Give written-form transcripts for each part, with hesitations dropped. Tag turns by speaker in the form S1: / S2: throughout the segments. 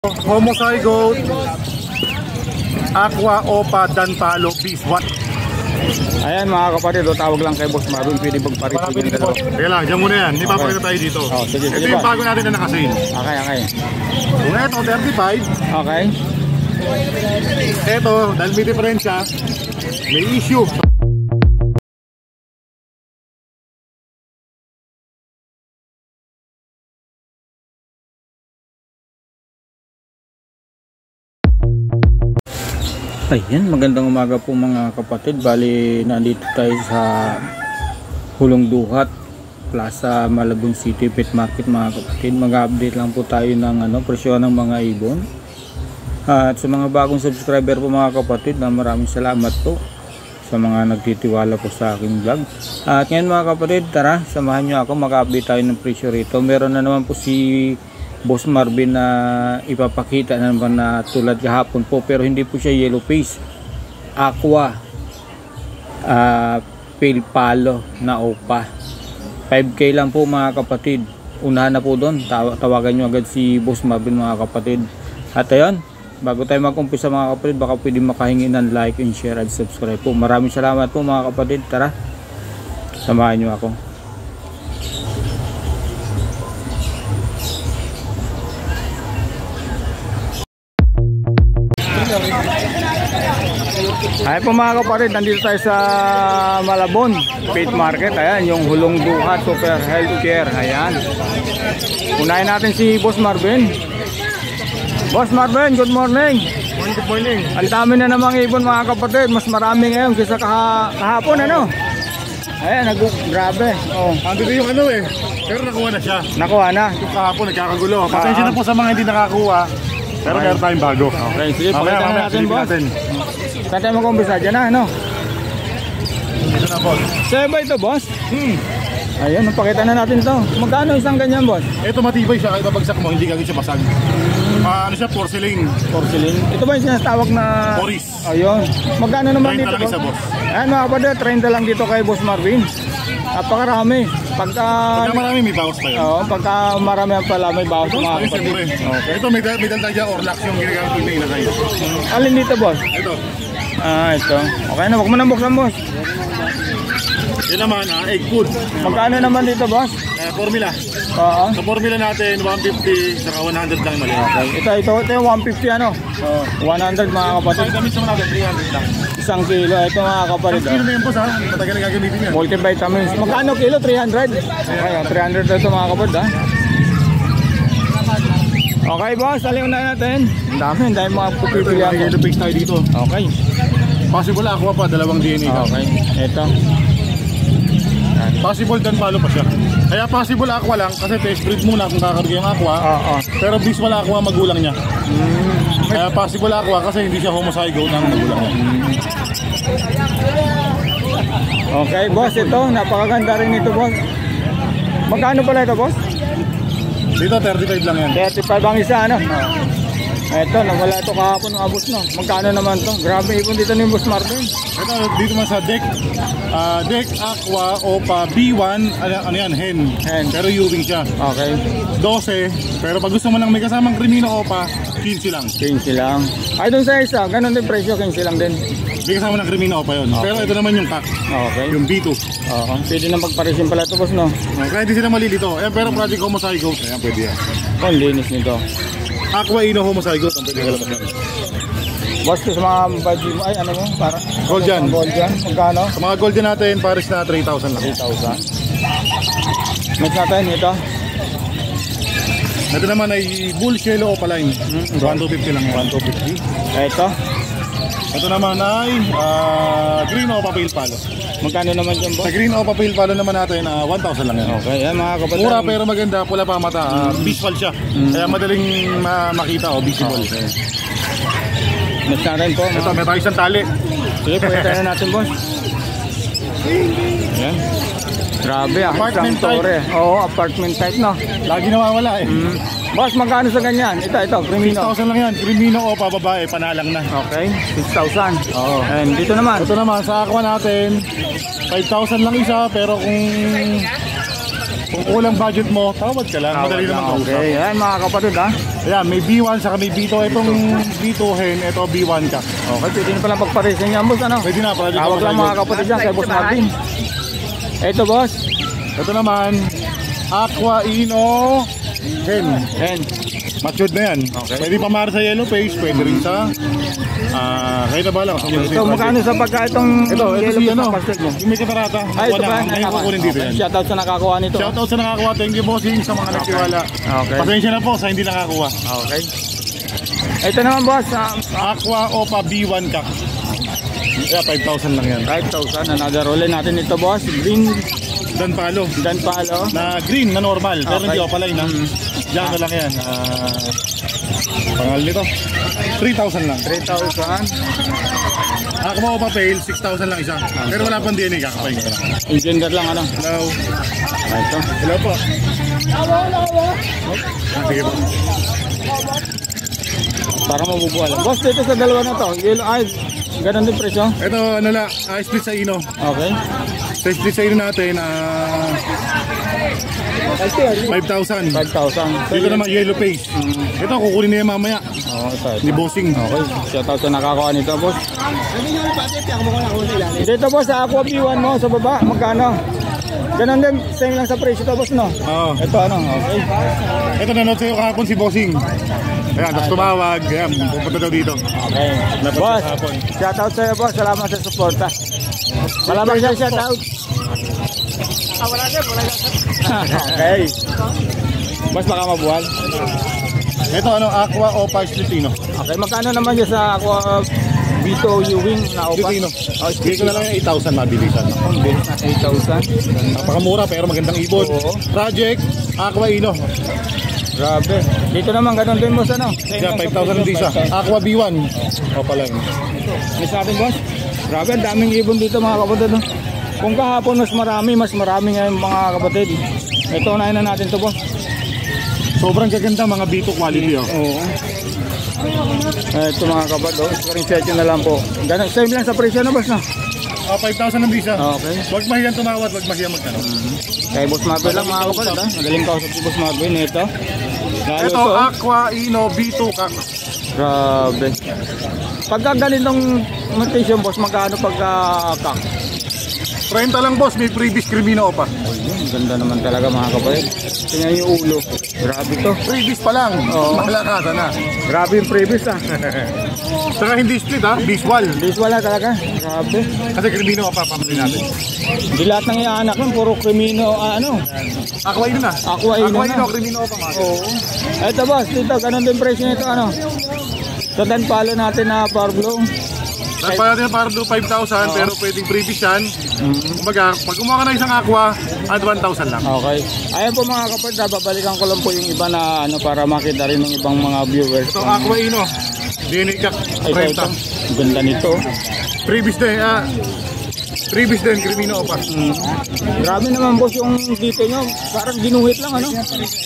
S1: Homozygote, Aqua, Opa, Danpalo, Beast. What?
S2: Ayan mga kapatid, tawag lang kay Boss Marvin, pwede magparito yung dalawa.
S1: Kaya lang, dyan muna yan, hindi pa pakita tayo dito.
S2: Sige,
S1: ito yung bago natin na nakasale.
S2: Okay.
S1: Kung ito, 35.
S2: Okay.
S1: Ito, dahil may diferensya, may issue.
S2: Ayan, magandang umaga po mga kapatid. Bali, nandito tayo sa Hulong Duhat, Plaza Malabon City Pet Market mga kapatid. Mag-update lang po tayo ng presyo ng mga ibon. At sa mga bagong subscriber po mga kapatid, maraming salamat po sa mga nagtitiwala po sa aking vlog. At ngayon mga kapatid, tara, samahan nyo ako, mag-update tayo ng presyo rito. Meron na naman po si Boss Marvin na ipapakita na naman na tulad kahapon po, pero hindi po siya yellow face, aqua, pale palo na opa. 5K lang po mga kapatid. Unahan na po doon, tawagan nyo agad si Boss Marvin mga kapatid. At ayun, bago tayo mag-umpisa mga kapatid, baka pwede makahingi ng like and share at subscribe po. Maraming salamat po mga kapatid. Tara, samahan nyo ako. Ay po mga kapatid, nandito tayo sa Malabon Pet Market. Ayan, yung Hulong Duhat Super Healthcare. Ayan, unahin natin si Boss Marvin. Boss Marvin, good morning.
S1: Good morning.
S2: Ang dami na namang ibon mga kapatid. Mas marami ngayon kaysa kahapon, ano? Ayan, grabe. Oh.
S1: Andito yung pero nakuha na siya.
S2: Nakuha na.
S1: Yung kahapon nagkakagulo. Pasensya na po sa mga hindi nakakuha. Pero meron tayong bago.
S2: Okay, sige, pakita na natin, boss. Saan tayo mag-umpisa? Dyan na, ano?
S1: Ito na, boss.
S2: Sa'yo ba ito, boss? Ayun, pakita na natin to. Magkano isang ganyan, boss?
S1: Ito matibay siya, kahit babagsak mo, hindi kagad siya basag. Ano siya, porcelain.
S2: Porcelain. Ito ba yung sinatawag na
S1: Boris?
S2: Ayun. Magkano naman
S1: 30
S2: dito,
S1: lang isa, boss?
S2: Ayan mga kapatid, 30 lang dito kay Boss Marvin. Napakarami. Pagka
S1: marami, may bawas pa yun.
S2: Oo, pagka marami ang pala, may bawas mga kapatid.
S1: Okay. Ito, may daldal dyan, Orlax yung ginagamit ko na ilagay.
S2: Alin dito, boss?
S1: Ito.
S2: Ito. Okay na, huwag mo nang buksan, boss.
S1: Yan naman, egg food.
S2: Magkano naman dito, boss?
S1: Formula.
S2: Oo.
S1: Sa formula natin, 150, saka 100 lang mali.
S2: Okay. Ito yung 150 ano? 100 mga kapatid.
S1: Sa damit sa mga 300 lang.
S2: Isang kilo. Ito mga kapatid.
S1: Isang kilo na yan, boss, ha? Matagal na gagamitin yan.
S2: Multivitamins. Magkano kilo? 300? Okay, 300 ito mga kapatid, ha? Okay, boss. Alin na natin. Ang dami mga pupipilihan.
S1: Yellow face tayo dito.
S2: Okay.
S1: Possible aqua pa, dalawang DNA ka.
S2: Okay. Ito.
S1: Possible Danpalo pa siya. Kaya possible aqua lang kasi test breed muna kung kakarga yung aqua. Pero visual aqua magulang niya. Kaya possible aqua kasi hindi siya homozygote ng magulang niya.
S2: Okay, boss, ito napakaganda rin ito, boss. Magkano pala ito, boss?
S1: Dito 35 lang yan.
S2: 35 ang isa, ano? Ito, nawala ito kahapon ng abos, no? Magkano naman to? Grabe, ipon dito ni Boss Marvin.
S1: Ito, dito man sa deck. Deck Aqua Opa B1, ano yan, hen. Pero Ewing siya.
S2: Okay.
S1: 12, pero pag gusto mo lang may kasamang Crimino Opa, 15 lang.
S2: 15 lang. Ay, dun sa isa, ganun din presyo, 15 lang din.
S1: May kasama ng Crimino Opa yun. Okay. Pero ito naman yung pack.
S2: Okay.
S1: Yung B2.
S2: Oo. Pwede na magparesin pala ito, boss, no?
S1: Kaya hindi sila malilito. Pero project homozygote, ayan, pwede yan.
S2: Oh, linis nito.
S1: Aqua Ino homozygote, ang pwede kalaman yan.
S2: Boss, sa mga budget mo, ay ano mo, para?
S1: Gold yan.
S2: Gold yan, magkano?
S1: Sa mga gold natin, pares na 3,000 lang.
S2: 3,000. Next natin, ito.
S1: Ito naman ay Bull Yellow Opaline. 1,250 lang yan.
S2: 1,250.
S1: Ito naman ay Green Opa Pale Palo.
S2: Magkano naman dyan, boss?
S1: Sa Green Opa Pale Palo naman natin, 1,000 lang yan.
S2: Okay, yan mga kapatid.
S1: Mura pero maganda, pula pa mata. Visual siya. Kaya madaling makita o visible.
S2: Okay. Next natin po.
S1: Ito, may tayo isang tali.
S2: Sige, pwede na natin, boss. Yan. Grabe,
S1: Apartment
S2: type. Oo, apartment type, no?
S1: Lagi nawawala eh.
S2: Boss, magkano sa ganyan? Ito, Crimino.
S1: 6,000 lang yan. Crimino Opa, babae, panalang na.
S2: Okay, 6,000.
S1: Oo.
S2: And dito naman?
S1: Ito naman, sa aqua natin, 5,000 lang isa, pero kung Kung kulang budget mo, tawad ka lang. Madali naman kausap.
S2: Okay, ayan mga kapatid ha.
S1: Ayan, may B1 saka may B2. Itong B2 hen, ito B1 ka.
S2: Okay, pwede na pala pagparisin niya boss ano.
S1: Pwede na, project
S2: Tawag lang mga kapatid dyan kay Boss Marvin. Ito boss.
S1: Ito naman, Aqua Ino hen.
S2: Hen.
S1: Matured na yan.
S2: Okay.
S1: Pwede pa mara sa yellow face, pwede rin sa kahit na bala.
S2: So magkano sa pagka itong
S1: ito si
S2: yellow
S1: ano,
S2: pastel mo?
S1: yung may katarata.
S2: Ay, ito ba?
S1: Ngayon kukunin dito yan.
S2: Shoutout sa nakakuha nito.
S1: Shoutout sa nakakuha. Thank you bossing sa mga nagtiwala.
S2: Okay.
S1: Pasensya na po sa hindi nakakuha.
S2: Okay. Ito naman boss,
S1: Aqua Opa B1 Cup. Yeah, 5,000 lang yan.
S2: 5,000. Another roll natin ito boss. Green
S1: Dan palo. Na green na normal. Pero hindi opaline na. Diyan na lang yan. Pangal nito. 3,000 lang.
S2: 3,000.
S1: Aqua Opa Pale, 6,000 lang isa. Pero wala pang DNA, kakapay ka lang.
S2: Engender lang ano.
S1: Hello.
S2: Ito.
S1: Hello po. Sige po.
S2: Para mabubuhay. Boss, dito sa dalawa na to. Yellow eyes. Ganun din presyo.
S1: Ito, ano lang, split sa ino.
S2: Okay.
S1: Sa split sa ino natin, 5,000.
S2: 5,000.
S1: Dito naman, yellow face. Ito, kukunin niya mamaya.
S2: Oh, ito.
S1: Ni bossing.
S2: Okay. Shoutout sa nakakuha nito, boss. Dito, boss, sa Aqua B1 mo sa baba. Magkano? Ganun din, same lang sa presyo to, boss, no?
S1: Oo.
S2: Ito, ano? Okay.
S1: Ito, nanood sa'yo kahapon si bossing. Ayan, tapos tumawag. Ayan, pupunta daw dito.
S2: Okay.
S1: Napad
S2: Boss,
S1: siya kahapon.
S2: shoutout sa'yo, boss. Salamat sa suporta. Malamang siya shoutout.
S3: Wala siya.
S2: Okay. Boss, baka mabuhal.
S1: Ito, Aqua Opa Splitino.
S2: Okay, magkano naman yun sa Aqua Vito Ewing na opa?
S1: Splitino. Dito na lang yung 8,000 mabilisan.
S2: Ang bilis na 8,000.
S1: Napakamura pero magandang ibon.
S2: Oo.
S1: Project, Aqua Ino.
S2: Grabe. Dito naman ganun din, boss, ano?
S1: Yan, 5,000 ang isa. Aqua B1. Opa lang.
S2: Miss natin, boss. Grabe, ang daming ibon dito, mga kapatid. No? Kung kahapon mas marami ngayon, mga kapatid. Ito, unahin na natin to, boss.
S1: Sobrang gaganda mga B2 quality. Oh.
S2: Oo. Ito mga kapatid, oh. Screenshot nyo na lang po. Ganun, same lang sa presyo na, boss, no?
S1: 5,000 ang bisa.
S2: Okay.
S1: Huwag mahiyang tumawad, huwag mahiyang magtanong.
S2: Kay Boss Marvin lang, mga kapatid, ha? Magaling kausap si Boss Marvin. Ito. Lalo
S1: Ito,
S2: to,
S1: Aqua Ino B2 Cup.
S2: grabe. Pagka ganitong mutation, boss, magkano pagka kak?
S1: 30 lang boss, may freebies Crimino pa.
S2: Ayun, ganda naman talaga, mga kapatid. Tingnan yung ulo. Grabe to.
S1: Freebies pa lang.
S2: Oo.
S1: Malakasan na.
S2: Grabe yung previous, ha?
S1: Saka hindi split ha, visual.
S2: Visual na talaga. Grabe.
S1: Kasi Crimino pa pamili natin.
S2: Hindi lahat ng iaanak nun, puro krimino,
S1: Aqua Ino na.
S2: Aqua Ino
S1: Aqua
S2: na.
S1: Ino, Crimino pa mga.
S2: Oo. Ito, boss, dito, ganun din presyo nito, ano? Sa danpalo natin na power blow.
S1: Nagpala natin para do 5,000 pero pwedeng freebies yan. Kumbaga, pag kumuha ka na isang Aqua, add 1,000 lang.
S2: Okay. Ayan po, mga kapatid, babalikan ko lang po yung iba na para makita rin ng ibang mga viewers.
S1: Ito Aqua Ino, DNA Cup,
S2: Ay, ito.
S1: 30.
S2: Ganda nito.
S1: Freebies din, Crimino pa.
S2: Grabe naman, boss, yung dito nyo. Parang ginuhit lang, ano?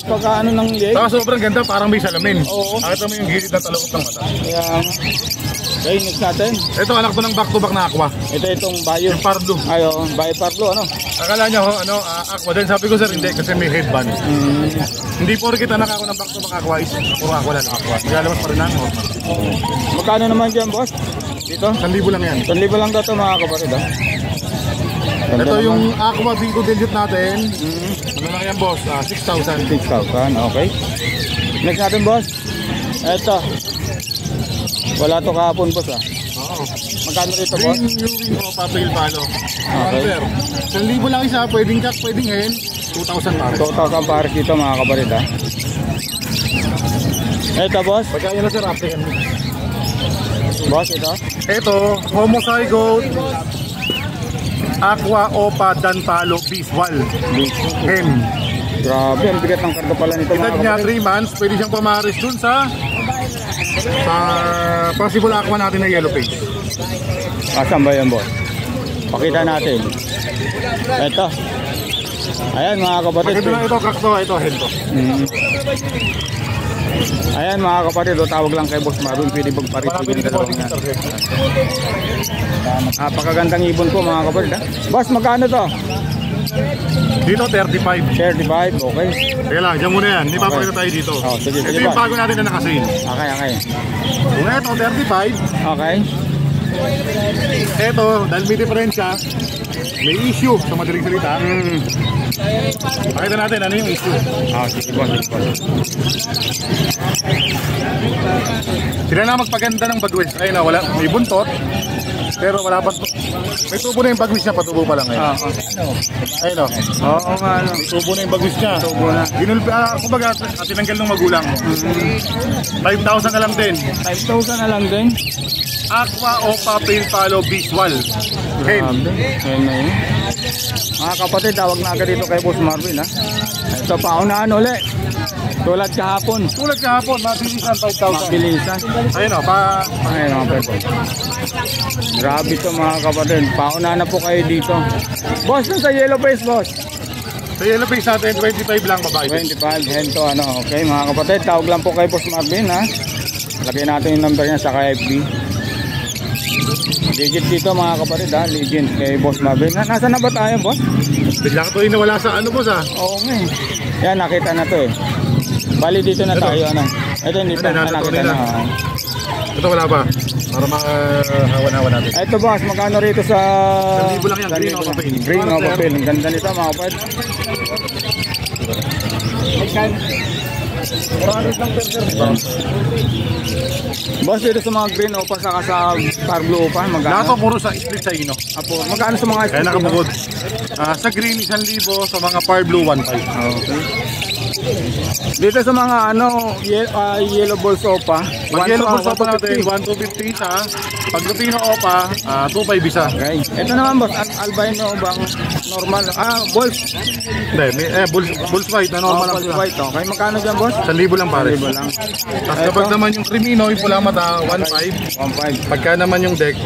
S2: Pagka ano ng leg.
S1: Saka sobrang ganda, parang may salamin.
S2: Oo.
S1: Nakita mo yung gilid na talukot ng mata.
S2: Kaya, okay, next natin.
S1: Ito anak to ng back-to-back na Aqua.
S2: Ito itong Bayo.
S1: Yung Pardo.
S2: Ayo, Bayo Parlo, ano?
S1: Akala nyo, Aqua din. Sabi ko sir, hindi kasi may headband. Hindi po rin kita nakako ng back-to-back Aqua is puro Aqua lang Aqua. Magalabas pa rin ang normal.
S2: Magkano naman dyan, boss? Dito?
S1: 1,000 lang yan.
S2: 1,000 lang daw ito, mga kapatid, ha? Ganda
S1: Ito
S2: naman.
S1: yung Aqua Vigo Delute natin. Ano lang yan boss? 6,000.
S2: 6,000, okay. Next natin, boss. Ito. Wala to kahapon, boss, ha?
S1: Oo.
S2: Magkano rito, boss?
S1: Green Ewing o Papel Palo.
S2: Okay.
S1: 1,000 lang isa. Pwedeng cut, pwedeng hen. 2,000 pare.
S2: 2,000 pares dito, mga kapatid, ha? Ito, boss.
S1: Pagkaya na sir, African.
S2: Boss, ito.
S1: Ito, Homozygote Aqua Opa Danpalo Visual Hem.
S2: Grabe, ang bigat ng karga pala nito,
S1: Edad
S2: mga
S1: niya
S2: kapatid.
S1: 3 months, pwede siyang pamaris dun sa possible Aqua natin na yellow page.
S2: Asan ba yan, boss? Pakita natin. Ito. Ayan, mga kapatid.
S1: Maganda lang ito, kakto, ito, hen to.
S2: Ayan, mga kapatid, tawag lang kay Boss Marvin. Pwede magparitin yung dalawang yan. Napakagandang ibon po, mga kapatid, ha? Boss, magkano to?
S1: Dito 35.
S2: 35, okay.
S1: Kaya lang, dyan muna yan. Hindi pa
S2: Okay.
S1: tayo dito.
S2: Oh, sige,
S1: Ito
S2: sige
S1: yung
S2: ba?
S1: bago natin na naka-sale.
S2: Okay, okay.
S1: Kung ito 35,
S2: Okay.
S1: ito, dahil may diferensya, may issue sa madaling salita. Pakita natin ano yung issue.
S2: Sige boss, sige boss.
S1: Sila na magpaganda ng bagwis. Ayun na, wala, may buntot. Pero wala pa, may tubo na yung bagwis niya, patubo pa lang ngayon. Ayun o.
S2: Oo nga, ano.
S1: May tubo na yung bagwis niya.
S2: Tubo na.
S1: Kumbaga, tinanggal ng magulang. 5,000 na lang din.
S2: 5,000 na lang din.
S1: Aqua Opa Pale Palo Visual. Hen.
S2: Ayan na yun. Mga kapatid, tawag na agad dito kay Boss Marvin, ha. Ito, paunahan uli. Tulad kahapon.
S1: Tulad kahapon, mabilisan 5,000.
S2: Mabilisan.
S1: Ayun o,
S2: Ayun mga kapatid. Grabe ito mga kapatid. Paunahan na po kayo dito. Boss, sa yellow face, boss.
S1: sa yellow face natin, 25 lang babae.
S2: 25, hento, ano. Okay, mga kapatid, tawag lang po kay Boss Marvin, ha. Lagyan natin yung number niya sa FB. Legit dito mga kapatid, ha. Legit kay Boss Marvin. Nasaan na ba tayo, boss?
S1: Bigla ko rin nawala sa ano, boss, ha?
S2: Oo nga. Yan, nakita na to, eh. Bali dito na tayo, ano. Ito, hindi pa. Nakita na.
S1: Ito wala pa. Para makahawan-hawan natin.
S2: Ito, boss, magkano rito sa...
S1: 1,000 lang yan, green o papel.
S2: Green o papel. Ang ganda nito, mga kapatid. Boss, dito sa mga green opa saka sa star blue opa,
S1: Lahat
S2: magkano?
S1: to puro sa split sa ino.
S2: Apo, magkano sa mga
S1: Kaya nakabukod. Sa green, 1,000. Sa mga par blue, 1,500.
S2: Okay. Dito sa mga ano, yellow balls opa,
S1: Pag yellow balls opa
S2: 1,250.
S1: natin, 1,250 isa. Pag lutino opa, 2,500 isa.
S2: Okay. Ito naman, boss, albino bang normal? Balls.
S1: Hindi, bulls white na normal lang
S2: Balls
S1: sila.
S2: white. Okay, magkano dyan, boss?
S1: 1,000 lang pare.
S2: 1,000 lang.
S1: Tapos kapag naman yung crimino, yung pula mata, 1,500.
S2: 1,500.
S1: Pagka naman yung deck,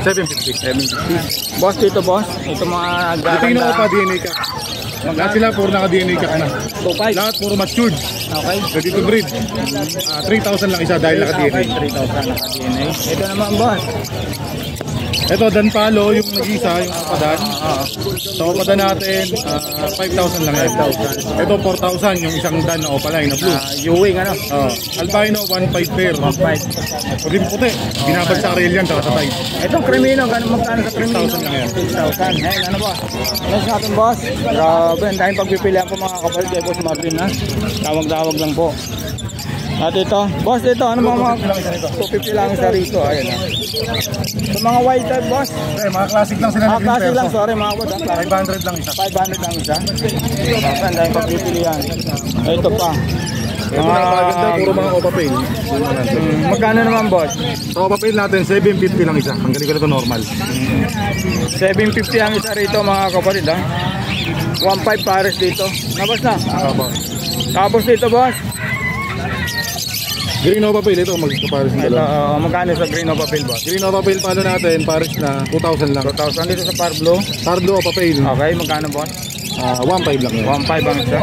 S1: 750.
S2: 750. Boss, dito, boss. Ito mga
S1: Lutino opa, DNA ka. Lahat sila puro naka-DNA ka na.
S2: 2,500.
S1: Lahat puro matured.
S2: Okay.
S1: Ready to breed. 3,000 lang isa dahil naka-DNA.
S2: 3,000 naka-DNA. Ito naman, boss.
S1: Ito, Dan Palo, yung nag-isa, yung kapadan. Sa kapadan natin, 5,000 lang yan. Ito, 4,000, yung isang Dan na opalay na blue.
S2: Ewing, ano?
S1: Albino, 1,500 pair.
S2: 1,500.
S1: Puti puti. Binabag sa karel yan, saka sa tight.
S2: Itong krimino, magkano sa krimino?
S1: 6,000 lang yan.
S2: 6,000. Hey, ano ba? Next natin, boss. Grabe, ang daming pagpipilian po mga kapatid kay Boss Marvin, ha? Tawag-tawag lang po. At ito, boss, ito, ano mga 250 lang isa rito, ayan, ha? Sa mga white type, boss?
S1: Mga classic lang sila.
S2: Klase lang, sorry mga kapatid, ha?
S1: 500 lang isa.
S2: 500 lang isa. Okay, ang daming pagpipilian. Ito pa.
S1: Ito napakaganda, puro mga opa-pail.
S2: Magkano naman, boss?
S1: Sa opa-pail natin, 750 lang isa. Ang galing ko na ito normal.
S2: 750 ang isa rito mga kapatid, ha? 1,500 pares dito. Nabas na. Tapos dito, boss.
S1: Green opa-pail, ito magkapares ng
S2: Ito,
S1: dalawa.
S2: magkano sa green o papel, boss?
S1: Green opa-pail palo natin, pares na 2,000 lang.
S2: 2,000 dito sa par blue.
S1: Tardo opa-pail,
S2: Okay, magkano, boss?
S1: 1,500 lang yan.
S2: 1,500 ang isa.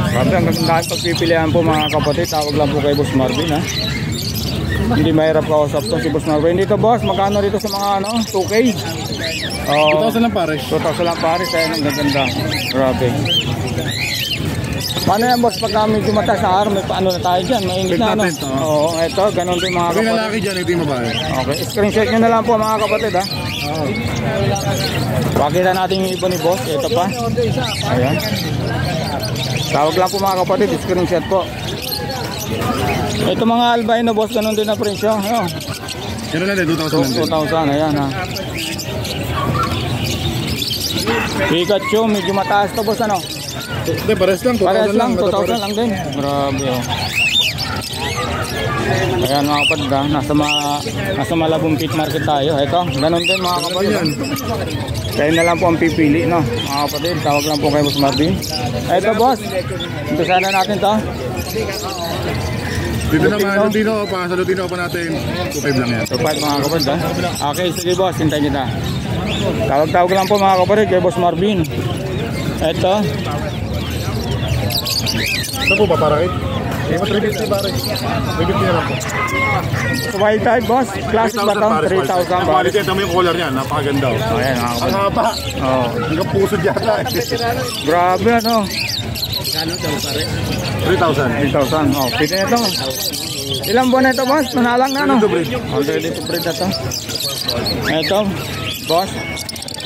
S2: Grabe, ang gagandaan pagpipilihan po mga kapatid. Tawag lang po kay Boss Marvin, ha? Hindi mahirap kausap to si Boss Marvin. Dito, boss, magkano dito sa mga ano, 2K?
S1: 2,000 lang pares.
S2: 2,000 lang pares, ayun ang gaganda. Grabe. Paano yan, boss, pagka medyo mataas sa araw, may paano na tayo dyan, mainit na, ano?
S1: Natin,
S2: Oo, eto, ganun din mga
S1: Pag yung
S2: kapatid.
S1: lalaki dyan, ito yung babae.
S2: Okay, screenshot nyo na lang po mga kapatid, ha? Pakita natin yung iba ni boss, ito pa. Ayan. Tawag lang po mga kapatid, screenshot po. Ito mga albino, boss, ganun din na presyo. Ayun.
S1: Yan na lang, 2,000 lang din.
S2: 2,000, ayan, ha? Pikachu, medyo mataas to, boss, ano?
S1: Hindi, pares lang. 2,000
S2: Parehas lang,
S1: ito
S2: 2,000 lang din. Grabe, oh. Ayan mga kapatid, ha? Nasa Malabong Pit Market tayo. Ito, ganun din mga kapatid.
S1: Yan.
S2: Kayo na lang po ang pipili, no? Mga kapatid, tawag lang po kay Boss Marvin. Ito, boss. Ito sana natin to.
S1: Dito naman, Lutino pa. Sa Lutino pa natin, 2,500 lang yan.
S2: 2,500 mga kapatid, ha? Okay, sige boss, hintayin kita. Tawag-tawag lang po mga kapatid kay Boss Marvin. Ito.
S1: Ito po, paparakit. Eh, 350 pare. 350 na lang po.
S2: So, white type, boss. Classic ba ito? 3,000
S1: Ang quality, ito mo yung color niyan. Napakaganda.
S2: Oh, ayan, mga
S1: Ang
S2: kapatid.
S1: haba.
S2: Oh,
S1: Hanggang puso yata.
S2: grabe ano.
S1: 3,000.
S2: 3,000. Oh, pwede na ito. Ilang buwan na ito, boss? Manalang na, no?
S1: Ready to breed.
S2: Oh, ready to breed na ito. Ito, boss.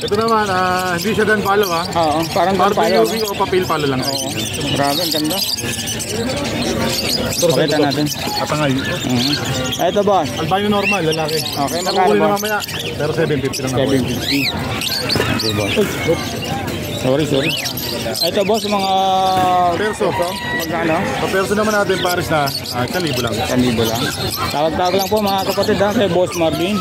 S1: Ito naman, hindi siya dan palo ha.
S2: Oo, parang doon
S1: Barbie
S2: tayo.
S1: UV o papel palo lang.
S2: Oo, grabe, ang ganda. Pakita natin.
S1: Katangay.
S2: Ito, boss.
S1: Albino normal, lalaki.
S2: Okay, magkano,
S1: Nakukunin na
S2: boss?
S1: mamaya. Pero 750 lang ako.
S2: 750. Okay, boss. Sorry. Ito, boss, mga
S1: Perso.
S2: magkano?
S1: Sa perso naman natin, Paris na 1,000 lang.
S2: 1,000 lang. Tawag-tawag lang po mga kapatid ha, kay Boss Marvin.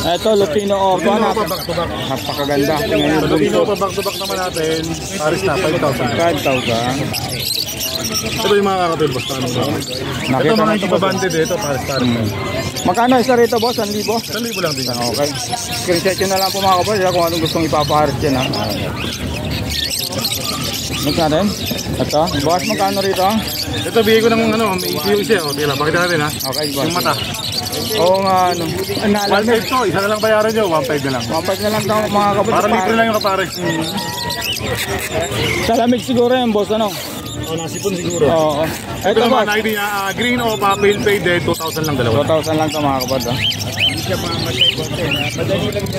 S2: Ito, Lupino Opa.
S1: Lupino Opa, back to back.
S2: Napakaganda. Tingnan
S1: Sa
S2: yung
S1: Lupino
S2: bunso.
S1: pa back to back naman natin, Paris na 5,000.
S2: 5,000.
S1: Ito yung mga kakatid, boss. Paano ba? Ito
S2: Nakita
S1: mga
S2: na
S1: hindi
S2: ito,
S1: pa
S2: boss.
S1: banded dito, Paris.
S2: Magkano isa rito, boss? 1,000?
S1: 1,000 lang din.
S2: Okay. Screenshot nyo na lang po mga kapatid kung anong gustong ipapaharit dyan ha. Magkano? Ito, boss, magkano rito?
S1: Ito, bigay ko ng may EQ siya. O, tila, pakita natin ha.
S2: Okay, boss.
S1: Yung mata.
S2: Oo nga, ano. Naalam
S1: 1,500 to, isa na lang bayaran nyo, 1,500 na lang.
S2: Mapag na lang daw mga kapatid.
S1: Para libre lang yung kapares.
S2: Sa lamig siguro yan, boss, ano?
S1: O, nasipon siguro.
S2: Oo.
S1: Ito
S2: Ito,
S1: naman,
S2: boss.
S1: idea, green o pale fade, 2,000 lang dalawa.
S2: 2,000 lang ito mga kapatid.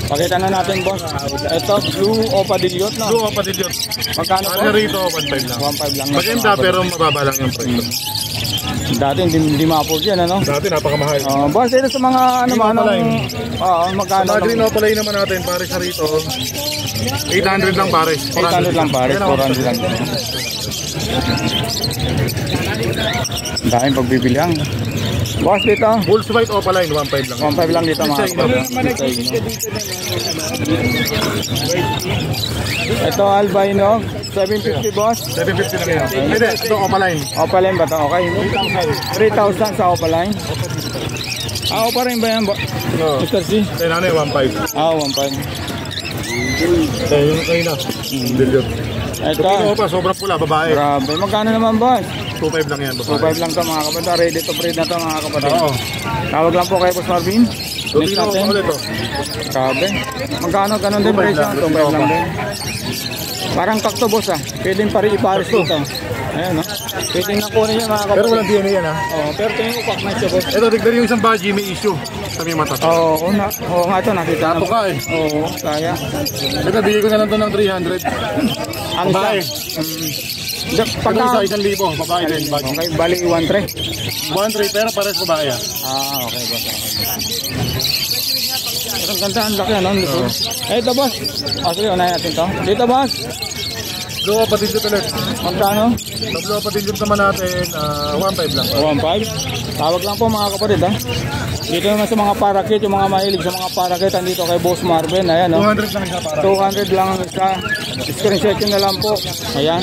S2: Pakita na natin, boss. Ito, blue o padilyot, no?
S1: Blue o patilyot.
S2: Magkano po?
S1: Ano rito, 1,500 lang.
S2: 1,500 lang.
S1: Maganda pero mababa lang yung price.
S2: Dati hindi ma-afford yan, ano?
S1: Dati napakamahal.
S2: Boss, dito sa mga ano
S1: Green
S2: man,
S1: opaline.
S2: oo, magkano?
S1: Mga green opalay naman natin, pares na rito. 800 lang pares.
S2: 800 lang pare, 400 lang. Daming pagbibilihan. Boss, dito.
S1: Bulls white opaline, 1,500 lang.
S2: 1,500 lang dito mga kapatid. Ito, albino. 750, boss.
S1: 750 lang yan. Hindi, ito opaline.
S2: Opaline ba ito? Okay. 3,000 sa Opaline. Opaline ba yan?
S1: No.
S2: Mr. C?
S1: Ito na 1,500.
S2: 1.5.
S1: Ito yung kanina. Dilute.
S2: Ito.
S1: Ito pa, sobrang pula, babae.
S2: Grabe. Magkano naman, boss?
S1: 2,500 lang yan, babae.
S2: 2.5 lang to mga kapatid. Ready to breed na to mga kapatid.
S1: Oo.
S2: Tawag lang po kay Boss Marvin. Next
S1: Lupino
S2: natin.
S1: ulit to.
S2: Grabe. Magkano ganun din
S1: 2.5
S2: presyo?
S1: lang,
S2: 2.5 lang
S1: Lupino
S2: din. Parang kakto, boss ah. Pwedeng pari ipares dito. Ayan, no? Pwedeng nakunin yung mga
S1: Pero
S2: kapatid.
S1: walang DNA yan ha.
S2: Oo, pero tingin ko pakman siya, boss.
S1: Ito, tignan yung isang baji, may issue. Sa may mata.
S2: Oo, oo nga ito, nakita na.
S1: Tato ka eh.
S2: Oo, kaya.
S1: Ito, bigay ko na lang to ng 300.
S2: Ang
S1: Babae.
S2: Ito
S1: Ito isa, 1,000. Babae din, baji.
S2: Okay, bali 1.3.
S1: 1,300 pero pares babae yan.
S2: Okay, boss. Pero ang ganda, ang laki, ano? Ito, boss. Sige, unahin natin to. Dito, boss.
S1: Blue patilyot ulit.
S2: Magkano?
S1: Sa blue patilyot naman natin, 1,500 lang.
S2: 1.5. Tawag lang po mga kapatid, ha? Dito naman sa mga parakit, yung mga mahilig sa mga parakit, andito kay Boss Marvin. Ayan, no?
S1: 200 lang isa para.
S2: 200 lang ang isa. Screenshot nyo na lang po. Ayan.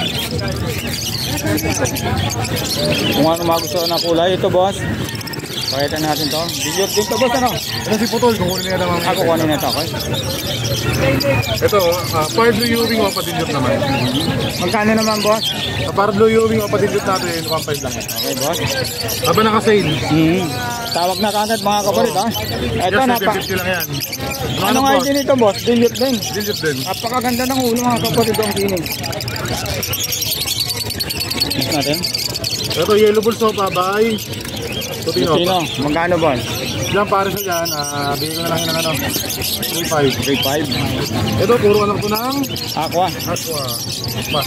S2: Kung ano magustuhan ng kulay. Ito, boss. Pakita natin to. Dilute din to, boss, ano?
S1: Ito si Putol, kukunin nila naman.
S2: Ako, kunin na to, okay?
S1: Ito, par blue Ewing o patilyot naman.
S2: Magkano naman, boss?
S1: Sa par blue Ewing o patilyot natin, 1,500 lang.
S2: Okay, boss.
S1: Haba naka-sale.
S2: Tawag na kagad mga kapatid, ha? Ito,
S1: Yes, 750 lang yan.
S2: Anong ID nito, boss? Dilute din.
S1: Dilute din.
S2: Napakaganda ng ulo mga kapatid ang kinis. Next natin.
S1: Ito, yellow bulls o babae. Tupino.
S2: Sino? Magkano, boss?
S1: Diyan pares na dyan, bigay ko na lang yun ng 3,500.
S2: 3.5.
S1: Ito, puro anak ko ng
S2: Aqua.
S1: Aqua. Mas.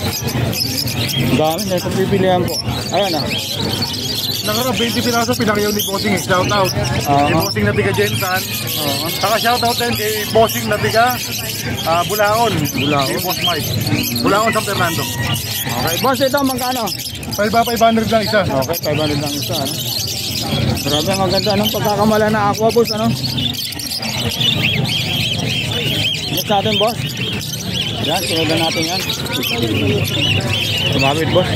S2: Dami na itong pipilihan po. Ayan, ah.
S1: Nakara 20 piraso pinakayaw ni Bossing. Shout out. Kay Bossing na tiga Jensan. Saka shout out din kay Bossing na tiga Bulaon. Kay Boss Mike. Bulaon, San Fernando.
S2: Okay, boss, ito magkano?
S1: 500 lang isa.
S2: Okay, 500 lang isa, ano? Grabe, ang ganda ng pagkakamala na aqua, boss, ano? Next natin, boss. Yan, sunod natin yan. Tumabit, boss.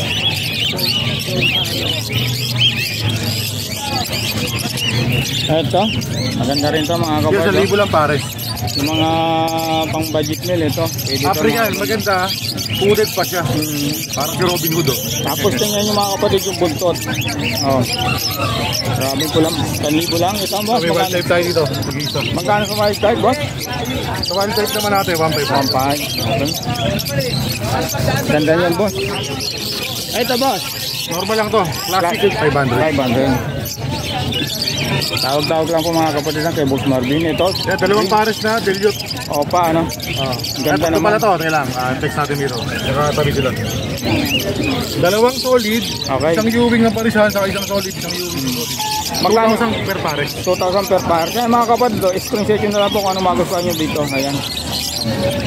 S2: Ito, maganda rin to mga
S1: Yes,
S2: kapatid.
S1: 1,000 lang pares.
S2: Yung mga pang budget meal ito. Pwede ito,
S1: African,
S2: mga-
S1: maganda. Pudet pa siya. Parang si Robin Hood, oh.
S2: Tapos tingnan nyo mga kapatid yung buntot. Oh. Grabe po lang. 1,000 lang. Ito boss.
S1: May wild type tayo dito. Mag-isa.
S2: Magkano sa wild type boss?
S1: Sa wild type naman natin, 1.5.
S2: 1.5. Okay. Ganda yan boss. Ay, ito boss.
S1: Normal lang to. Classic, 500.
S2: 500. Tawag-tawag lang po mga kapatid lang kay Boss Marvin. Ito.
S1: Yeah, dalawang pares na, dilute.
S2: Opa, ano? Ganda
S1: Ito
S2: naman.
S1: pala to, teka lang. Text natin dito. Nakatabi sila. Dalawang solid.
S2: Okay.
S1: Isang Ewing na parisan, saka isang solid, isang Ewing na solid.
S2: Magkano?
S1: 2,000 per pares.
S2: 2,000 per pair. Kaya mga kapatid, screenshot nyo na lang po kung ano magustuhan nyo dito. Ayan.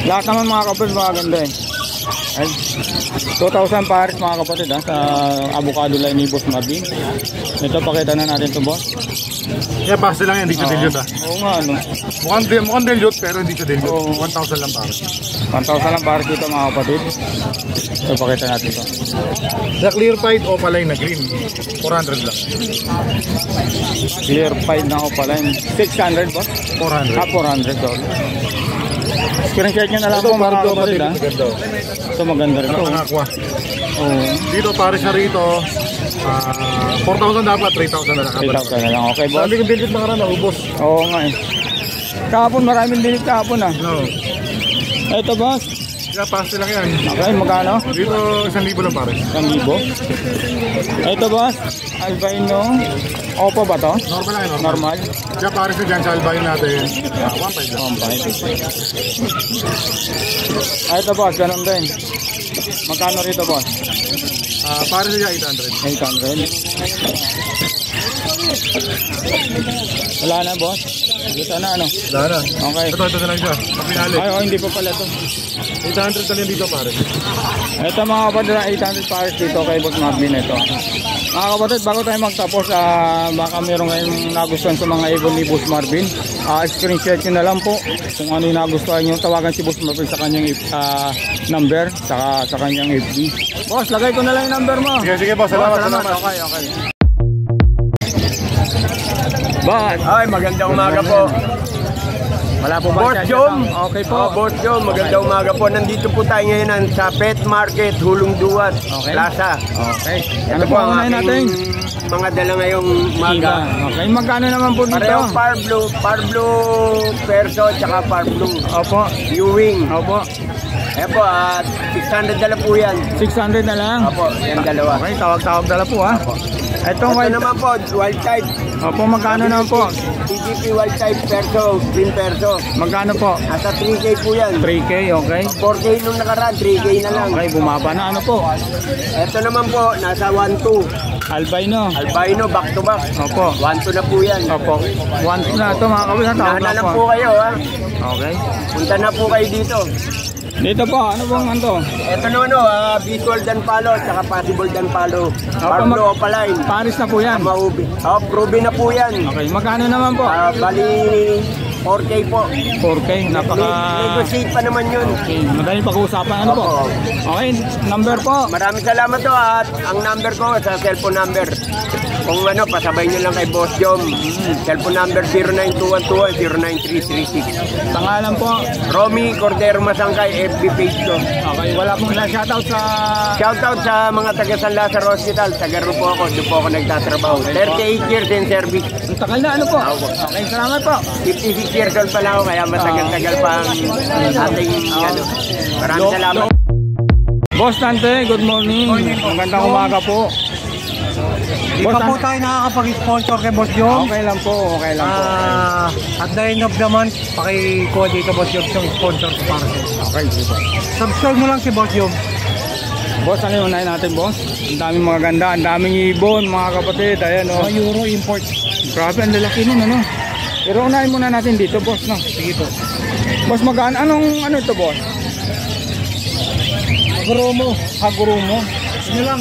S2: Lahat naman mga kapatid, mga ganda eh. Ay, 2,000 pares mga kapatid ha, sa avocado line ni Boss Marvin. Ito, pakita na natin ito boss.
S1: Yeah, basta lang yan, hindi siya dilute, ah.
S2: Oo nga ano.
S1: Mukhang dilute, pero hindi siya dilute.
S2: Oo.
S1: 1,000 lang pares.
S2: 1,000 lang pares dito mga kapatid. Ito, pakita natin ito.
S1: Sa clear fight, opaline na green. 400 lang.
S2: Clear 5 na opaline. 600 boss?
S1: 400.
S2: 400 dollars. Screenshot nyo na lang po mga kapatid ha.
S1: Maganda.
S2: Ito maganda rin ito.
S1: Ang aqua.
S2: Oo.
S1: Dito, pares na rito. 4,000 dapat, 3,000 na lang.
S2: 3,000 na lang. Okay boss?
S1: Sabi ko dilute na karana, ubos.
S2: Oo nga eh. Kahapon maraming dilit kahapon ah.
S1: No.
S2: Ito boss.
S1: Kaya paste lang yan.
S2: Okay, magkano?
S1: Dito, 1,000 lang pares.
S2: 1,000. Ito boss. Albino. Opo ba to?
S1: Normal lang yan.
S2: Normal.
S1: Kaya pares na dyan sa albino natin. 1,500 lang.
S2: 1,500. Ito boss, ganun din. Magkano rito boss?
S1: Pares na dyan, 800.
S2: 800. Wala na boss. Dito na ano.
S1: Wala na.
S2: Okay.
S1: Ito na lang siya. Kapinali.
S2: Ay, oh, hindi pa pala to.
S1: 800 na lang dito pares.
S2: Ito mga kapatid, 800 pares dito kay Boss Marvin ito. Mga kapatid, bago tayo magtapos, baka meron ngayong nagustuhan sa mga ibon ni Boss Marvin. Screenshot nyo na lang po kung ano yung nagustuhan nyo. Tawagan si Boss Marvin sa kanyang number, sa kanyang FB. Boss, lagay ko na lang yung number mo.
S1: Sige boss. Salamat.
S2: Okay. Boss,
S3: Ay, magandang umaga po.
S2: wala po ba?
S3: Boss Jom.
S2: Okay po.
S3: Boss Jom, magandang umaga po. Nandito po tayo ngayon sa Pet Market, Hulong Duwat,
S2: Okay.
S3: Plaza.
S2: Okay.
S3: Ito
S2: Ano po ang unahin natin?
S3: mga dala ngayong umaga.
S2: Okay, magkano naman po dito?
S3: Parehong Par Blue Perso, tsaka Par Blue
S2: Opo.
S3: Ewing.
S2: Opo.
S3: Ayan po, 600 dala po yan.
S2: 600 na lang.
S3: Opo, yan dalawa.
S2: Okay, tawag-tawag dala po ha. Itong
S3: Ito
S2: white.
S3: naman po, wild type.
S2: Opo, magkano naman po?
S3: TGP wild type Perso, Green Perso.
S2: Magkano po?
S3: Nasa 3K po yan.
S2: 3K, okay.
S3: 4K nung nakaraan, 3K na lang.
S2: Okay, bumaba na ano po?
S3: Ito naman po, nasa 1-2.
S2: Albino.
S3: Albino, back to back.
S2: Opo.
S3: 1-2 na po yan.
S2: Opo. 1 na ito mga kabisa. Tawag
S3: Nana
S2: lang
S3: lang
S2: po.
S3: po kayo ha.
S2: Okay.
S3: Punta na po kayo dito.
S2: Dito po, ano bang ano?
S3: Ito naman visual dan palo, saka possible dan palo. Parlo opaline.
S2: Paris na po yan.
S3: Maubi. Probe na po yan.
S2: Okay, magkano naman po?
S3: Bali 4K po.
S2: 4K, napaka...
S3: Negotiate pa naman yun.
S2: Okay, madaling pag-uusapan. Ano po?
S3: Opo.
S2: Okay, number po.
S3: Maraming salamat to at ang number ko sa cellphone number. Kung ano, pasabay nyo lang kay Boss Jom. Cellphone number 09212-09336.
S2: Pangalan po.
S3: Romy Cordero Masangkay, FB page ko.
S2: Okay, wala pong shoutout sa...
S3: Shoutout sa mga taga San Lazaro Hospital. Taga rin po ako, doon po ako nagtatrabaho. 38 years in service.
S2: Ang tagal na ano po? Okay, salamat po.
S3: 56 years old pa lang ako, kaya matagal-tagal pa ang ating ano. Maraming salamat.
S2: Boss Tante, good morning. Magandang umaga po.
S4: Di pa po tayo nakakapag-sponsor kay Boss Jom.
S2: Okay lang po, okay lang po.
S4: At the end of the month, pakikuha dito Boss Jom yung sponsor ko para sa'yo.
S2: Okay, sige.
S4: Subscribe mo lang si Boss Jom.
S2: Boss, ano yung unahin natin, boss? Ang daming mga ganda, ang daming ibon, mga kapatid. Ayan, oh.
S4: Mga Euro import.
S2: Grabe, ang lalaki nun, ano? Pero unahin muna natin dito, boss, no?
S4: Sige po.
S2: Boss, magkano? Ano ito, boss?
S4: Guromo.
S2: Hagurumo.
S4: Ano lang?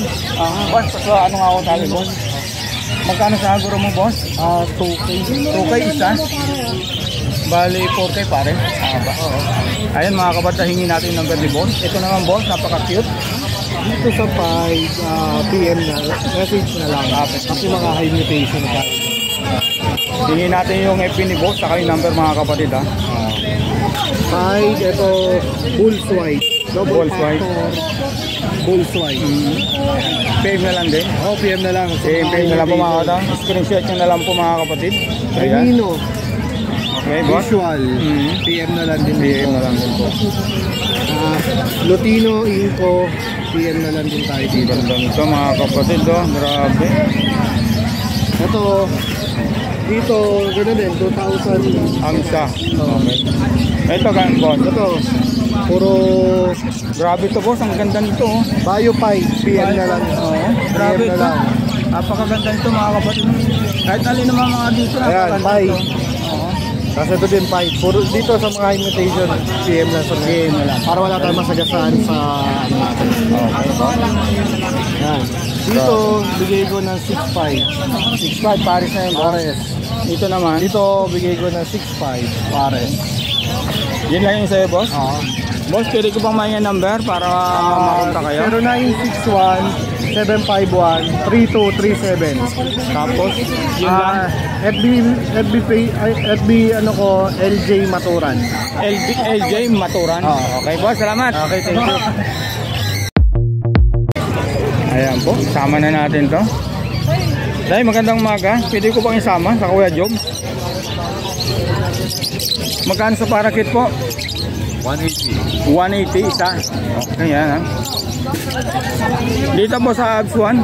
S2: Boss, so, ano nga ako sabi, boss? Magkano sa Hagurumo, boss?
S4: 2K.
S2: 2K isa? Bali, 4K pare. Ba? Ayan, mga kapatid, hingin natin yung number ni boss. Ito naman, boss, napaka-cute.
S4: Dito sa 5 PM na, message na lang. Kasi mga high mutation na tayo.
S2: Hingin natin yung FB ni boss, saka yung number, mga kapatid, ha?
S4: 5, ito Bulls White. Double
S2: Bulls White.
S4: factor, Bulls White.
S2: PM na lang din.
S4: Oh, PM na lang.
S2: PM na lang po mga kapatid. Screenshot nyo na lang po mga kapatid. Ayan.
S4: Camino,
S2: Okay, boss.
S4: Visual, PM na lang din.
S2: PM na lang din po.
S4: Lutino, Inco, PM na lang din tayo dito.
S2: Ganda nito mga kapatid, oh. Grabe.
S4: Ito, dito, gano'n din, 2,000.
S2: Ang isa. Okay. Ito kan boss.
S4: Ito, puro
S2: Grabe to boss, ang ganda nito, oh.
S4: Bio Pie, PM na lang.
S2: Oo. Grabe
S4: PM na
S2: ito.
S4: lang.
S2: Napakaganda nito mga kapatid. Kahit alin naman mga dito,
S4: Ayan,
S2: napakaganda
S4: Pie.
S2: ito. Oo.
S4: Kasi ito din Pie. Puro dito sa mga imitation, PM na sa
S2: PM na lang.
S4: para wala tayong masagasaan sa ano natin.
S2: Okay, boss.
S4: Yan. Dito, bigay ko ng 6.5.
S2: 6.5 pares na yun, boss.
S4: Pares.
S2: Dito naman.
S4: Dito, bigay ko ng 6.5. Pares.
S2: Yun lang yung sa'yo, boss.
S4: Oo.
S2: Boss, pwede ko pang mahinga number para mapunta kayo.
S4: 0961-751-3237.
S2: Tapos, yun lang.
S4: FB ano ko, LJ Maturan.
S2: LJ Maturan. Okay, boss. Salamat.
S4: Okay, thank you.
S2: Ayan po, sama na natin to. Dahil magandang umaga. Pwede ko pang isama sa Kuya Job. Magkano sa parakit po?
S1: 180.
S2: 180 isa. Okay, yan ha. Dito po sa Absuan.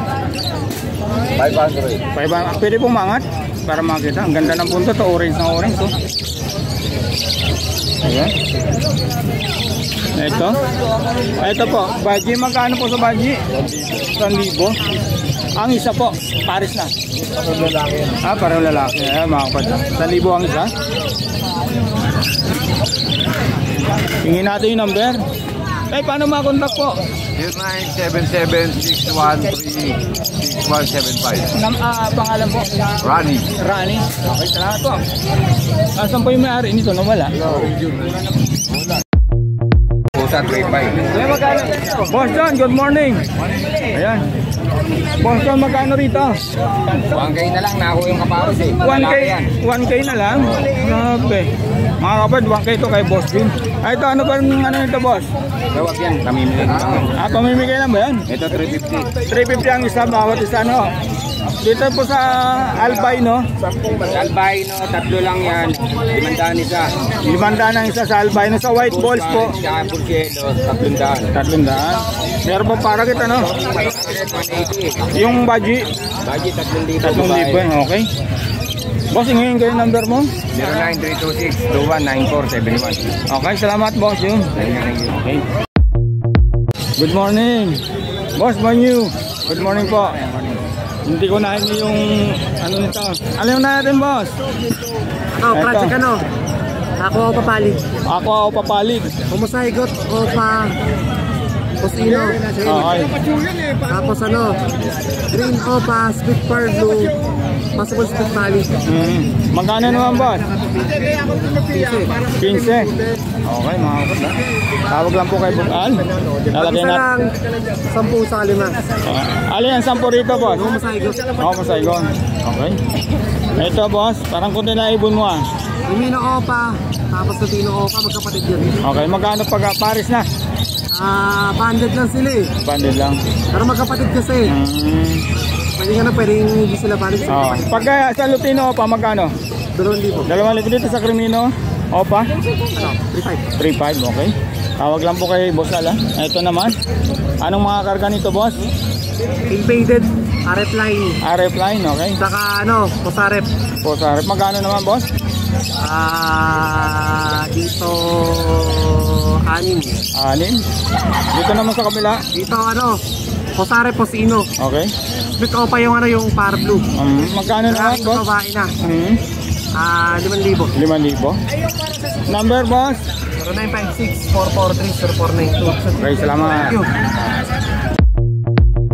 S1: 500.
S2: 500. Pwede pong mangat para makita. Ang ganda ng punto to. Orange na orange to. Ayan. Ito. Ito po. Baji. Magkano po sa baji? 1,000. Ang isa po. Paris na.
S1: Parang lalaki yan.
S2: Parang lalaki. Ayan mga kapatid. 1,000 ang isa. Hingin natin yung number. Paano makontak po?
S1: 0977-613-6175.
S2: Pangalan po?
S1: Rani.
S2: Rani. Okay, salamat po. Asan po yung may-ari nito? Nawala.
S1: Pusa 35.
S2: Boss John, good morning. Ayan. Boss John, magkano rito?
S3: 1K na lang, nakuha yung kaparos eh.
S2: 1K na lang? Grabe. Mga kapatid, 1K to kay Boss John. Ito, ano ba yung ano nito, boss?
S3: Tawag yan, pamimili lang.
S2: Pamimigay lang ba yan?
S3: Ito 350.
S2: 350 ang isa, bawat isa, no? Dito po sa Albino,
S3: Albino, tatlo lang yan. 500 isa.
S2: 500 ang isa sa Albino. Sa White Balls po,
S3: Tsaka Purcelo, 300.
S2: 300. Meron pa para kita, no?
S3: 180.
S2: Yung Baji,
S3: Budget 3,000.
S2: 3,000. Okay. Boss, ngayon kayo yung number mo?
S3: 09326-219471.
S2: Okay, salamat boss yun. Okay. Good morning. Boss Banyu. Good morning po. Hindi ko na yung ano nito. Ano yung natin, boss?
S4: Project ano? Ako papalit.
S2: Ako papalit.
S4: Humusaygot o pa Pusino.
S2: Okay.
S4: Tapos ano? Green Opa, Split Pearl Blue, possible Split Mali.
S2: Magkano naman, boss? 15.
S4: 15.
S2: Okay, mga kapatid. Tawag lang po kay Bukan. Lalagay
S4: Isa
S2: natin.
S4: lang, 10 sa 5.
S2: Alin ang 10 rito, boss?
S4: Humusaygot.
S2: Masaygon. Okay. Ito, boss. Parang kunti na ibon mo, ah.
S4: Lumino Opa, tapos Lutino Opa, magkapatid yun.
S2: Okay, magkano pag Paris na?
S4: Banded lang sila eh.
S2: Banded lang.
S4: Pero magkapatid kasi. Pwedeng hindi sila banded.
S2: Pag sa Lutino Opa, magkano?
S4: 2,000.
S2: 2,000 dito sa Crimino Opa?
S4: 3,500.
S2: 3,500, okay. Tawag lang po kay Boss Ala. Ito naman. Anong mga karga nito, boss?
S4: Invaded, RF line.
S2: RF line, okay.
S4: Saka Posarep.
S2: Posarep. Magkano naman, boss?
S4: Dito 6.
S2: 6. Dito naman sa kabila.
S4: Dito Posarep, Posino.
S2: Okay.
S4: Split Opa yung yung Power Blue.
S2: Magkano naman, boss?
S4: Babae na. 5,000.
S2: 5,000. Number, boss?
S4: 0956-443-0492.
S2: Okay, salamat.
S4: Thank you.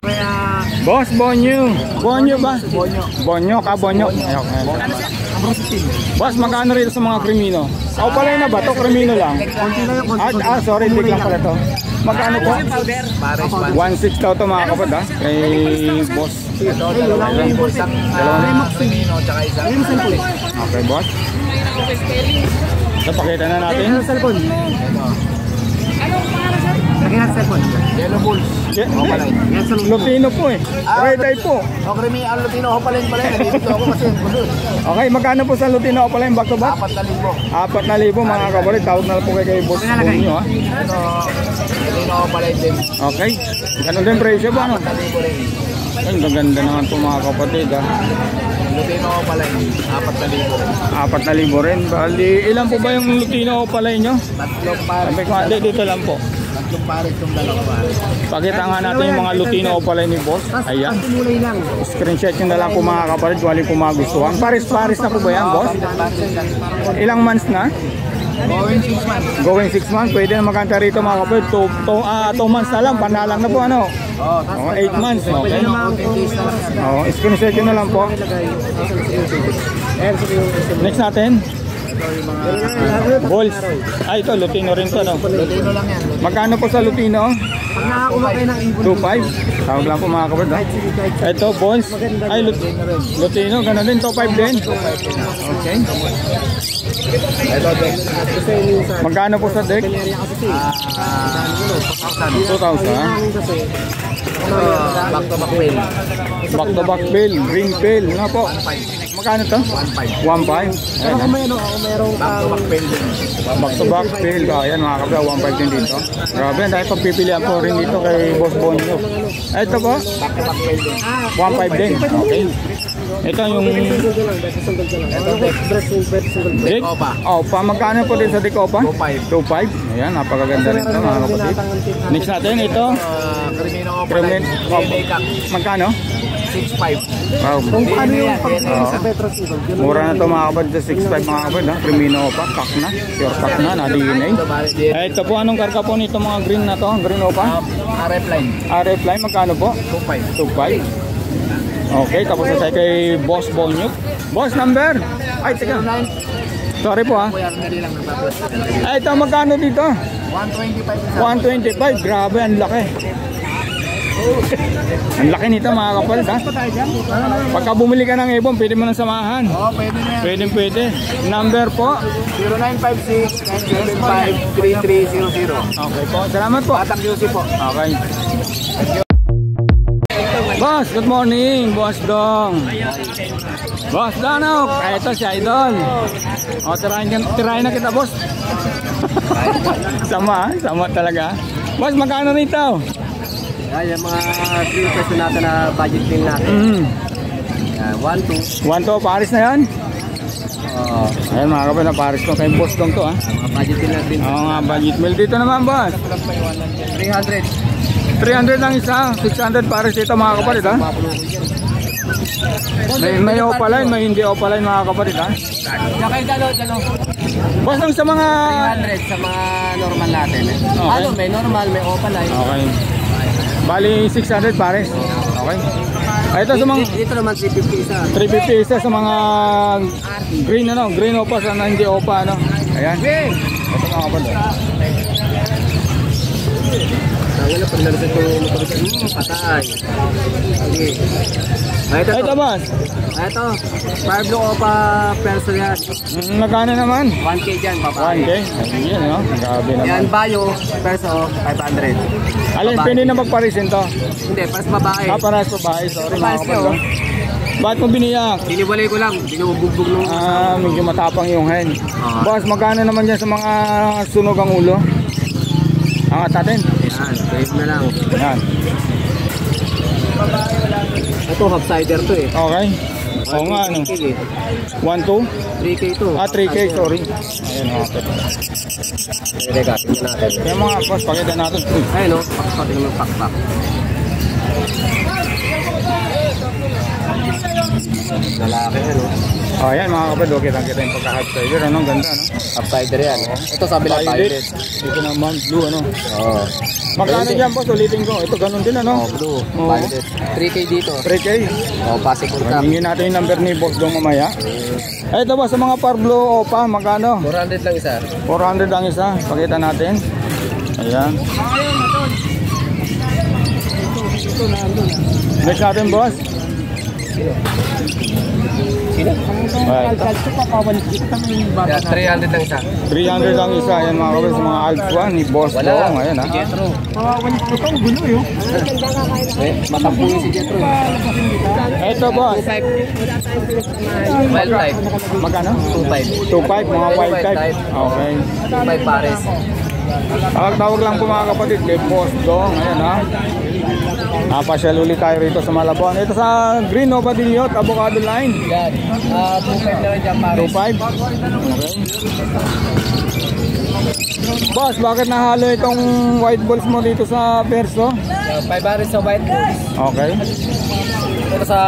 S4: Kaya,
S2: Boss Bonyo. Bonyo ba? Bonyo ka, Bonyo. Boss, magkano rito sa mga Crimino? Pala na ba? To Crimino lang.
S4: konti na yung konti.
S2: Sorry, tig lang pala to. Magkano po? 1,600 daw to mga kapatid, ha? Kay Boss. Okay, boss. Ito, pakita na natin.
S4: Ano cellphone? Lagyan natin cellphone.
S3: Yellow Bulls. Opaline.
S4: Yan sa
S2: Lutino po eh. Red eye po.
S3: O, krimi, ang Lutino Opaline pala yan. Nandito ako kasi.
S2: Okay, magkano po sa Lutino Opaline back to back?
S3: 4,000.
S2: 4,000 mga kabalit. Tawag na lang po kay Boss Bonyo ha.
S3: Ito, Lutino Opaline din.
S2: Okay. Ganun din presyo ba ano?
S3: 4,000 rin.
S2: Ay, gaganda naman po mga kapatid ha.
S3: Lutino Opaline, 4,000 rin.
S2: 4,000 rin. Bali, ilan po ba yung Lutino Opaline nyo?
S3: Tatlong pares.
S2: Sabi ko, hindi, dito lang po.
S3: Tatlong pares yung dalawang pares.
S2: Pakita nga natin yung mga Lutino Opaline ni Boss. Ayan.
S4: Mulay lang.
S2: Screenshot nyo na lang po mga kapatid. Wali po magustuhan. Paris-paris na po ba yan, Boss? Ilang months na?
S3: Going 6 months.
S2: Going 6 months. Pwede na magkanta rito mga kapatid. 2 months na lang. Panalang na po ano?
S3: Oo.
S2: 8 months. Okay. Oh, screenshot nyo na lang po. Next natin. Balls. Ay, ito. Lutino rin to. No?
S3: Lutino lang yan.
S2: Magkano po sa Lutino?
S4: Pag nakakuha kayo ng ibon.
S2: 2.5. Tawag lang po mga kapatid. No? Ito, balls. Ay, Lutino. Ganun din. 2.5 din. Okay.
S3: Ito, Dex.
S2: Magkano po sa deck? 2,000. Ha?
S3: Back to back whale.
S2: Back to back bill. Green bill. Ano po? Magkano to? 1.5. 1.5.
S4: Pero kung may ano, kung merong
S3: Back to back whale din.
S2: Back to back bill. Ayan mga kapatid. 1.5 din dito. Grabe. Dahil pagpipilian po rin dito kay Boss Bonyo. Ito po?
S3: Back to back whale din.
S2: 1.5 din. Okay. Ito yung
S3: Ito, Dex.
S2: Dick.
S3: Opa.
S2: Opa. Magkano po din sa Dick Opa?
S3: 2.5.
S2: 2.5. Ayan. Napakaganda rin ito mga kapatid. Next natin ito.
S3: Crimino
S2: Kremlin.
S3: Opaline. DNA Cup.
S2: Magkano?
S3: 6.5.
S2: Wow.
S4: kung ano yung
S3: yan,
S4: pag
S2: yan.
S4: sa Petros Eagle. Ganun
S2: Mura na ito mga kapatid. 6.5 mga kapatid. Crimino Opa. Pack na. Pure pack na. Na DNA. Ito po. Anong karga po nito mga green na to? Green Opa?
S3: RF line.
S2: RF line. Magkano po?
S3: 2.5.
S2: 2.5. Okay, tapos na tayo kay Boss Bonyo. Boss number? Ay, teka. Sorry po ha.
S3: Kuya, hindi lang nagpa-plus.
S2: Ay, ito magkano dito?
S3: 125.
S2: 125. Grabe, ang laki. Ang laki nito mga kapatid ha. Pagka bumili ka ng ibon, pwede mo nang samahan.
S3: Oo, pwede na yan.
S2: Pwede. Number po.
S3: 0956-975-3300.
S2: Okay po. Salamat po.
S3: Batak Yusi po.
S2: Okay. Boss, good morning, Boss Dong. Boss Danok, ito si Idol. O, tirahin na kita, Boss. Sama talaga. Boss, magkano rito?
S3: Ay, yung mga creators natin na budget din natin. 1-2.
S2: 1 Paris na yan? Ayun mga kapatid, na Paris to kay Boss Dong to ha.
S3: Mga budget din natin.
S2: Oo nga, budget meal dito naman, Boss.
S3: 300.
S2: 300 lang isa, 600 Paris dito mga kapatid ha. May opaline, may hindi opaline mga kapatid ha.
S3: Sakay dalo.
S2: Boss, lang sa mga
S3: 300 sa mga normal natin.
S2: Okay.
S3: Ano, may normal, may opaline.
S2: okay. Bali 600 Paris. Okay. Ay, ito sa mga
S3: Dito naman 350 isa.
S2: 350 isa sa mga green opa sa hindi opa ano. Ayan. Ito mga kapatid.
S3: Wala pag nalasad yung motor. Patay. Okay.
S2: Ito boss.
S3: Ito. Pablo Opa Perso yan.
S2: Magkano naman?
S3: 1K dyan, babae.
S2: 1K. Ayan no. Grabe naman.
S3: Yan, Bayo Perso 500.
S2: Alin, pwede na magparisin to?
S3: Hindi, pas babae.
S2: Paras babae. Sorry mga
S3: Pares
S2: kapatid.
S3: ko.
S2: Bakit mo biniyak?
S3: Biniwalay ko lang. Binubugbog nung
S2: Medyo matapang yung hen.
S3: Ah.
S2: Boss, magkano naman dyan sa mga sunog ang ulo? Angat natin.
S3: Yan, save na lang.
S2: Yan.
S3: Ito, half-sider to eh.
S2: Okay. Oo nga, ano. 1, 2?
S3: 3K to.
S2: 3K, sorry. Ayan, okay.
S3: Teka, tingnan natin.
S2: Kaya mga boss, pakita natin. Uy,
S3: Ayun no, pakpak. Tingnan mo pakpak. Lalaki ano.
S2: oh, ayan mga kapatid, okay lang kita yung pagka-half-sider. Ano, ang ganda, ano?
S3: Half-sider yan. Ito sabi lang
S2: Violet.
S3: violet.
S2: Ito naman, blue, ano?
S3: Oo.
S2: Magkano dyan, boss? Ulitin ko. Ito, ganun din, ano?
S3: Oh, blue.
S2: Oo.
S3: Violet. 3K dito.
S2: 3K.
S3: Oh, possible ka.
S2: Hingin natin yung number ni boss doon mamaya. Ito ba, sa mga Parblo Opa, magkano?
S3: 400 lang isa.
S2: 400 lang isa. Pakita natin. Ayan. Next natin, boss.
S3: Sino?
S2: Alright.
S4: Ito pa pawalit. Ito yung bata na.
S3: 300 lang isa.
S2: 300 ang isa. Ayan mga kapatid, sa mga Alpha ni Boss Dong. Ayan ha.
S4: Pawalit ko ito. Ang gulo yun.
S3: Matampuin si Jetro.
S2: Ito boss.
S3: Wild type.
S2: Magkano?
S3: 2.5.
S2: 2.5 mga wild type. Okay.
S3: 2.5 pares.
S2: Tawag lang po mga kapatid kay Boss Dong. Ayan ha. Napasyal ulit tayo rito sa Malabon. Ito sa Green Nova Diliot, Avocado Line.
S3: Yan. 2.5 na rin dyan pares.
S2: 2.5. Okay. Boss, bakit nahalo itong white balls mo dito sa Perso?
S3: 5 pares sa white bulls.
S2: Okay.
S3: Ito sa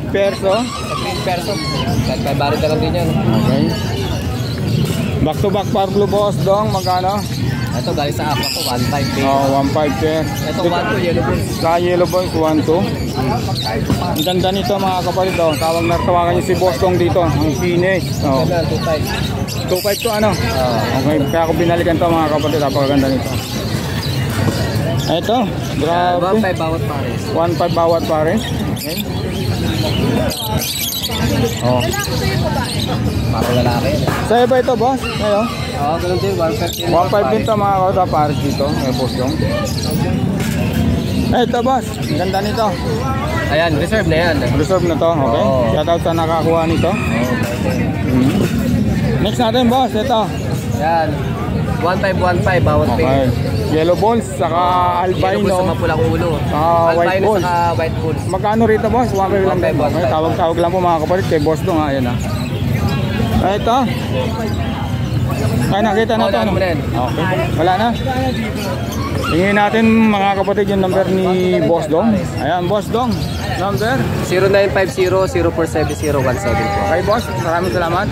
S2: Perso.
S3: green perso. 5 pares na lang din yan.
S2: Okay. Back to back par blue Boss Dong, magkano?
S3: Ito galing sa Aqua to 1.5.
S2: Oh, 1.5 pair.
S3: Ito 1.2 yellow bulls.
S2: Sa Yellow Boys, 1.2. Ang ganda nito mga kapatid. Oh. Tawagan niyo si Boss Dong dito. Ang finish. Oh.
S3: Ito 2.5.
S2: 2.5 to ano? Okay, kaya ako binalikan to mga kapatid. Napakaganda nito. Ito, grabe.
S3: 1.5 bawat pares.
S2: 1.5 bawat pare. Okay. Oh.
S3: Para lalaki.
S2: Sa iba ito, boss? Ngayon?
S3: Oo, ganun din. 1.5
S2: 1.5 din to mga kapatid. Pares dito. May Boss Dong. Ito, boss. Ang ganda nito.
S3: Ayan, reserve na yan.
S2: Reserve na to. Okay.
S3: Oo.
S2: Shoutout sa nakakuha nito. Next natin, boss. Ito.
S3: Yan. 1.5 bawat
S2: Okay.
S3: pair.
S2: Yellow balls, saka
S3: Yellow bulls sa
S2: albino.
S3: mapulang ulo.
S2: White
S3: Albino
S2: bulls.
S3: saka white bulls.
S2: Magkano rito, boss? 1.5 lang.
S3: 1.5,
S2: Okay, tawag-tawag lang po mga kapatid kay Boss Dong. Ayan ha. Ito. Ay, nakita na ito.
S3: Oo,
S2: Ano?
S3: na rin.
S2: Okay. Wala na. Tingin natin mga kapatid yung number ni Boss Dong. Ayan, Boss Dong. Number.
S3: 0950-0470-174.
S2: Okay, boss. Maraming salamat.